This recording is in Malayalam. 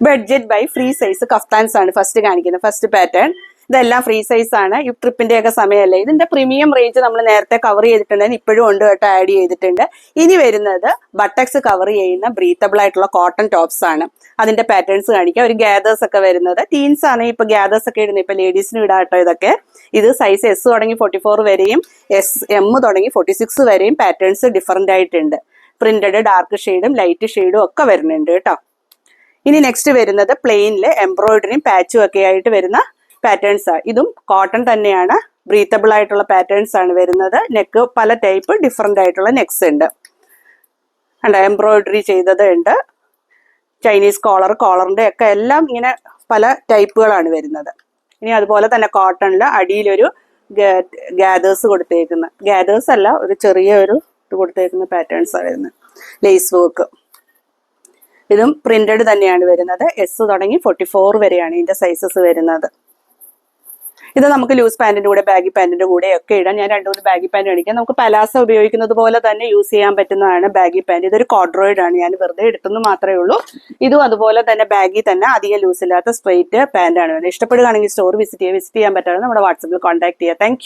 Budget by free size kaftans ആണ് ഫസ്റ്റ് കാണിക്കുന്നത്. ഫസ്റ്റ് പാറ്റേൺ ഇതെല്ലാം ഫ്രീ സൈസ് ആണ്. ഈ ട്രിപ്പിന്റെ ഒക്കെ സമയമല്ലേ. ഇതിന്റെ പ്രീമിയം റേഞ്ച് നമ്മൾ നേരത്തെ കവർ ചെയ്തിട്ടുണ്ടെങ്കിൽ ഇപ്പോഴും ഉണ്ട് കേട്ടോ, ആഡ് ചെയ്തിട്ടുണ്ട്. ഇനി വരുന്നത് ബട്ടക്സ് കവർ ചെയ്യുന്ന ബ്രീത്തബിൾ ആയിട്ടുള്ള കോട്ടൺ ടോപ്സ് ആണ്. അതിന്റെ പാറ്റേൺസ് കാണിക്കാം. ഒരു ഗ്യാദേഴ്സ് ഒക്കെ വരുന്നത് ടീൻസ് ആണ് ഇപ്പൊ ഗ്യാദേഴ്സ് ഒക്കെ ഇടുന്നത്. ഇപ്പൊ ലേഡീസിനും ഇടാം കേട്ടോ ഇതൊക്കെ. ഇത് സൈസ് എസ് തുടങ്ങി 44 വരെയും എം തുടങ്ങി 46 വരെയും പാറ്റേൺസ് ഡിഫറെന്റ് ആയിട്ടുണ്ട്. പ്രിന്റഡ് ഡാർക്ക് ഷെയ്ഡും ലൈറ്റ് ഷെയ്ഡും ഒക്കെ വരുന്നുണ്ട് കേട്ടോ. ഇനി നെക്സ്റ്റ് വരുന്നത് പ്ലെയിനില് എംബ്രോയിഡറിയും പാച്ചും ഒക്കെ ആയിട്ട് വരുന്ന പാറ്റേൺസ് ആണ്. ഇതും കോട്ടൺ തന്നെയാണ്. ബ്രീത്തബിൾ ആയിട്ടുള്ള പാറ്റേൺസ് ആണ് വരുന്നത്. നെക്ക് പല ടൈപ്പ് ഡിഫറെന്റ് ആയിട്ടുള്ള നെക്സ് ഉണ്ട്. എംബ്രോയിഡറി ചെയ്തത് ഉണ്ട്. ചൈനീസ് കോളറിന്റെ ഒക്കെ എല്ലാം ഇങ്ങനെ പല ടൈപ്പുകളാണ് വരുന്നത്. ഇനി അതുപോലെ തന്നെ കോട്ടണില് അടിയിലൊരു ഗാദേഴ്സ് കൊടുത്തേക്കുന്ന, ഗാദേഴ്സ് അല്ല, ഒരു ചെറിയ ഒരു ഇത് കൊടുത്തേക്കുന്ന പാറ്റേൺസ് ആണ് വരുന്നത്. Lace work. ഇതും പ്രിന്റഡ് തന്നെയാണ് വരുന്നത്. എസ് തുടങ്ങി 44 വരെയാണ് ഇതിന്റെ സൈസസ് വരുന്നത്. ഇത് നമുക്ക് ലൂസ് പാന്റിന്റെ കൂടെ ബാഗി പാന്റിന്റെ കൂടെ ഒക്കെ ഇടാം. ഞാൻ 2-3 ബാഗി പാന്റ് കാണിക്കാം. നമുക്ക് പലാസ ഉപയോഗിക്കുന്നത് പോലെ തന്നെ യൂസ് ചെയ്യാൻ പറ്റുന്നതാണ് ബാഗി പാന്റ്. ഇതൊരു കോഡ്രോയിഡ് ആണ്, ഞാൻ വെറുതെ എടുത്തെന്ന് മാത്രമേ ഉള്ളൂ. ഇതും അതുപോലെ തന്നെ ബാഗി തന്നെ, അധികം ലൂസ് ഇല്ലാത്ത സ്ട്രെയിറ്റ് പാന്റ് ആണ്. ഇഷ്ടപ്പെടുകയാണെങ്കിൽ സ്റ്റോർ വിസിറ്റ് ചെയ്യാൻ പറ്റാതെ നമ്മുടെ വാട്സാപ്പിൽ കോൺടാക്ട് ചെയ്യാം. താങ്ക്